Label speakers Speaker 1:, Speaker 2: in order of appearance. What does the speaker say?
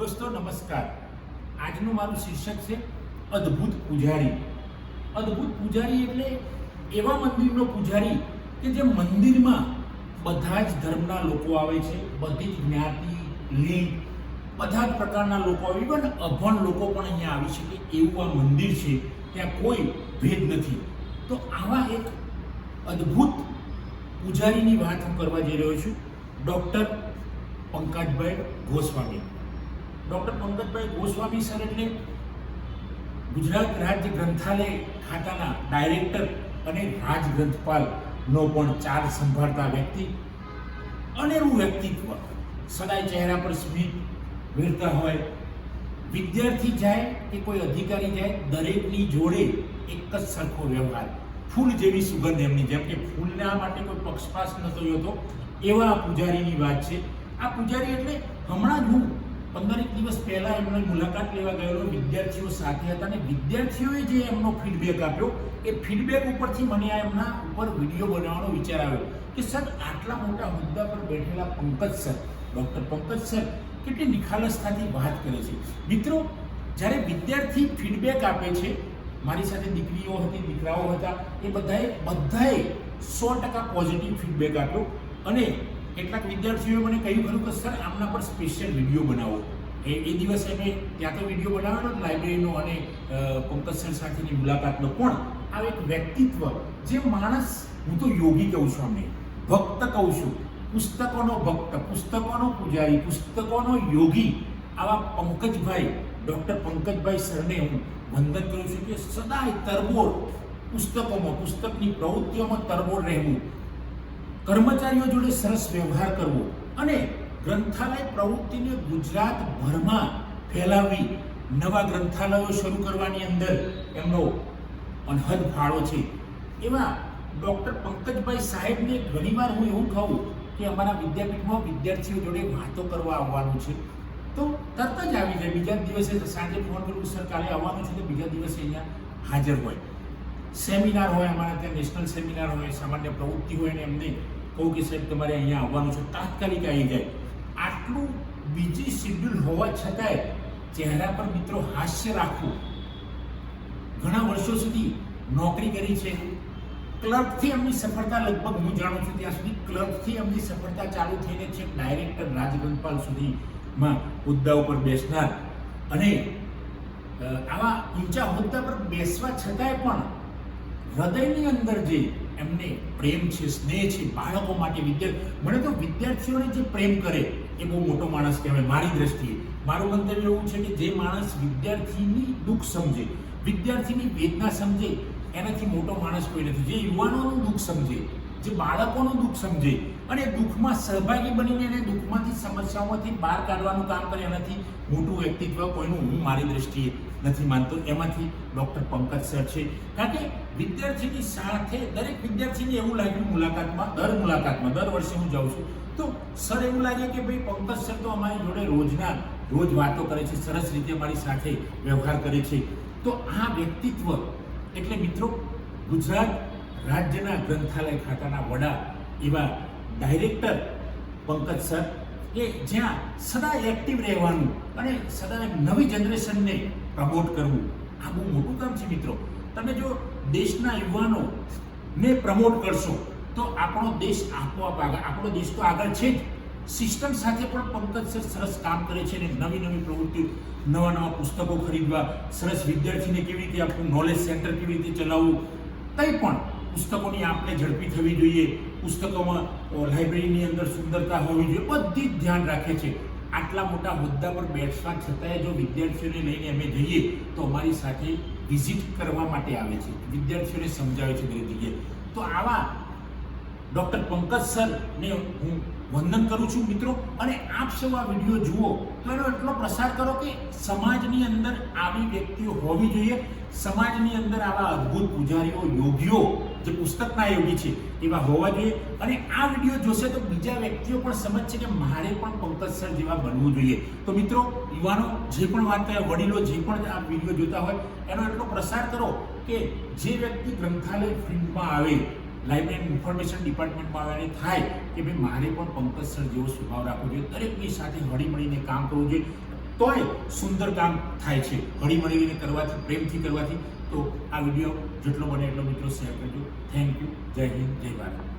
Speaker 1: દોસ્તો નમસ્કાર. આજનું મારું શીર્ષક છે અદ્ભુત પૂજારી. અદ્ભુત પૂજારી એટલે એવા મંદિરનો પૂજારી કે જે મંદિરમાં બધા જ ધર્મના લોકો આવે છે, બધી જ જ્ઞાતિ, લિંગ, બધા જ પ્રકારના લોકો આવે, ઇવન અભણ લોકો પણ અહીંયા આવી શકે એવું આ મંદિર છે. ત્યાં કોઈ ભેદ નથી. તો આવા એક અદ્ભુત પૂજારીની વાત હું કરવા જઈ રહ્યો છું. Doctor Pankajbhai Goswami. Doctor Pankajbhai Goswami sir એટલે ગુજરાત રાજ્ય ગ્રંથાલય ખાતાના ડાયરેક્ટર અને રાજ ગ્રંથપાલનો પણ ચાર્જ સંભાળતા વ્યક્તિ. અનેરું વ્યક્તિત્વ, સદાય ચહેરા પર સ્મિત વેરતા હોય. વિદ્યાર્થી જાય કે કોઈ અધિકારી જાય, દરેકની જોડે એક જ સરખો વ્યવહાર, ફૂલ જેવી સુગંધ એમની, જેમ કે ફૂલના માટે કોઈ પક્ષપાત નતો હતો, એવા પૂજારીની વાત છે. આ પૂજારી એટલે હમણાં જ હું 15 દિવસ પહેલા એમની મુલાકાત લેવા ગયેલો, વિદ્યાર્થીઓ સાથે હતા અને વિદ્યાર્થીઓએ જે એમનો ફીડબેક આપ્યો એ ફીડબેક ઉપરથી મને આ એમના ઉપર વિડીયો બનાવવાનો વિચાર આવ્યો કે સર, આટલા મોટા હોદ્દા પર બેઠેલા Pankaj sir, doctor Pankaj sir કેટલી નિખાલસતાથી વાત કરે છે. મિત્રો, જ્યારે વિદ્યાર્થી ફીડબેક આપે છે, મારી સાથે દીકરીઓ હતી, દીકરાઓ હતા, એ બધાએ 100% પોઝિટિવ ફીડબેક આપ્યો. અને કેટલાક વિદ્યાર્થીઓએ મને કહ્યું ખરું કે સર, આમના પર સ્પેશિયલ વિડીયો બનાવો. એ દિવસે મેં ત્યાં તો વિડીયો બનાવેલો લાઇબ્રેરીનો અને પંકજ સર સાથેની મુલાકાતનો. પણ આ એક વ્યક્તિત્વ, જે માણસ, હું તો યોગી કહું છું, અમને ભક્ત કહું છું, પુસ્તકોનો ભક્ત, પુસ્તકોનો પૂજારી, પુસ્તકોનો યોગી, આવા પંકજભાઈ, ડૉક્ટર પંકજભાઈ સરને હું વંદન કરું છું કે સદાય તરબોળ પુસ્તકોમાં, પુસ્તકની પ્રવૃત્તિઓમાં તરબોળ રહેવું, કર્મચારીઓ જોડે સરસ વ્યવહાર કરવો અને ગ્રંથાલય પ્રવૃત્તિને ગુજરાતભરમાં ફેલાવવી, નવા ગ્રંથાલયો શરૂ કરવાની અંદર એમનો અનહદ ફાળો છે. એવા ડૉક્ટર પંકજભાઈ સાહેબને ઘણીવાર હું એવું કહું કે અમારા વિદ્યાપીઠમાં વિદ્યાર્થીઓ જોડે વાતો કરવા આવવાનું છે, તો તરત જ આવી જાય. બીજા દિવસે સાંજે ફોન કરું, સર કાલે આવવાનું છે, તો બીજા દિવસે અહીંયા હાજર હોય. સેમિનાર હોય, અમારા ત્યાં નેશનલ સેમિનાર હોય, સામાન્ય પ્રવૃત્તિ હોય, ને એમને કહું કે સાહેબ તમારે અહીંયા આવવાનું છે, તાત્કાલિક આવી જાય. આટલું બીજી શેડ્યુલ હોવા છતાંય ચહેરા પર મિત્રો હાસ્ય રાખવું. ઘણા વર્ષો સુધી નોકરી કરી છે. ક્લર્કથી એમની સફળતા, લગભગ હું જાણું છું ત્યાં સુધી ક્લર્કથી એમની સફળતા ચાલુ થઈને છે ડાયરેક્ટર, રાજગ્રંથપાલ સુધીમાં હોદ્દા ઉપર બેસનાર. અને આવા ઊંચા હોદ્દા પર બેસવા છતાંય પણ હૃદયની અંદર જે એમને પ્રેમ છે, સ્નેહ છે બાળકો માટે, મને તો વિદ્યાર્થીઓને જે પ્રેમ કરે એ બહુ મોટો માણસ કહેવાય. મારી દ્રષ્ટિએ મારું મંતવ્ય એવું છે કે જે માણસ વિદ્યાર્થીની દુઃખ સમજે, વિદ્યાર્થીની વેદના સમજે, એનાથી મોટો માણસ કોઈ નથી. જે યુવાનોનું દુઃખ સમજે, જે બાળકોનું દુઃખ સમજે અને દુઃખમાં સહભાગી બનીને એને દુઃખમાંથી, સમસ્યાઓમાંથી બહાર કાઢવાનું કામ કરે, એનાથી મોટું વ્યક્તિત્વ કોઈનું હું મારી દ્રષ્ટિએ નથી માનતો. એમાંથી ડૉક્ટર પંકજ સર છે. કારણ કે વિદ્યાર્થીની સાથે દરેક વિદ્યાર્થીને એવું લાગ્યું મુલાકાતમાં દર વર્ષે હું જાઉં છું, તો સર એવું લાગે કે ભાઈ પંકજ સર તો અમારી જોડે રોજ વાતો કરે છે, સરસ રીતે અમારી સાથે વ્યવહાર કરે છે. તો આ વ્યક્તિત્વ એટલે મિત્રો ગુજરાત રાજ્યના ગ્રંથાલય ખાતાના વડા એવા ડાયરેક્ટર પંકજ સર, કે જ્યાં સદા એક્ટિવ રહેવાનું અને સદા નવી જનરેશનને પ્રમોટ કરવું, આ બહુ મોટું કામ છે મિત્રો. તમે જો દેશના યુવાનોને પ્રમોટ કરશો તો આપણો દેશ આપોઆપ આગળ, આપણો દેશ તો આગળ છે જ. સિસ્ટમ સાથે પણ પંકજ સર સરસ કામ કરે છે અને નવી પ્રવૃત્તિઓ, નવા પુસ્તકો ખરીદવા, સરસ વિદ્યાર્થીને કેવી રીતે આપણું નોલેજ સેન્ટર કેવી રીતે ચલાવવું, કંઈ પણ પુસ્તકોની આપણે ઝડપી થવી જોઈએ, પુસ્તકોમાં લાઇબ્રેરીની અંદર સુંદરતા હોવી જોઈએ, બધી જ ધ્યાન રાખે છે. આટલા મોટા હોદ્દા પર બેસવા છતાંય જો વિદ્યાર્થીઓને લઈને અમે જઈએ તો અમારી સાથે વિઝિટ કરવા માટે આવે છે, વિદ્યાર્થીઓને સમજાવે છે દરેક જગ્યાએ. તો આવા ડૉક્ટર પંકજ સરને હું વંદન કરું છું મિત્રો. અને આપ સૌ આ વિડીયો જુઓ તો એનો એટલો પ્રસાર કરો કે સમાજની અંદર આવી વ્યક્તિઓ હોવી જોઈએ, સમાજની અંદર આવા અદ્ભુત પૂજારીઓ, યોગીઓ, જે પુસ્તકના યોગી છે એવા હોવા જોઈએ. અને આ વિડીયો જોશે તો બીજા વ્યક્તિઓ પણ સમજશે કે મારે પણ પંકજ સર જેવા બનવું જોઈએ. તો મિત્રો, યુવાનો જે પણ વાત કરે, વડીલો જે પણ આ વિડીયો જોતા હોય, એનો એટલો પ્રસાર કરો કે જે વ્યક્તિ ગ્રંથાલય ફિલ્ડમાં આવે, લાઇબ્રેરી ઇન્ફોર્મેશન ડિપાર્ટમેન્ટમાં આવે થાય કે ભાઈ મારે પણ પંકજ સર જેવો સ્વભાવ રાખવો જોઈએ, દરેકની સાથે હળીમળીને કામ કરવું જોઈએ. તોય સુંદર કામ થાય છે હળી મળીને કરવાથી, પ્રેમથી કરવાથી. તો આ વિડીયો જેટલો બને એટલો મિત્રો શેર કરજો. Thank you. જય હિન્દ, જય ભારત.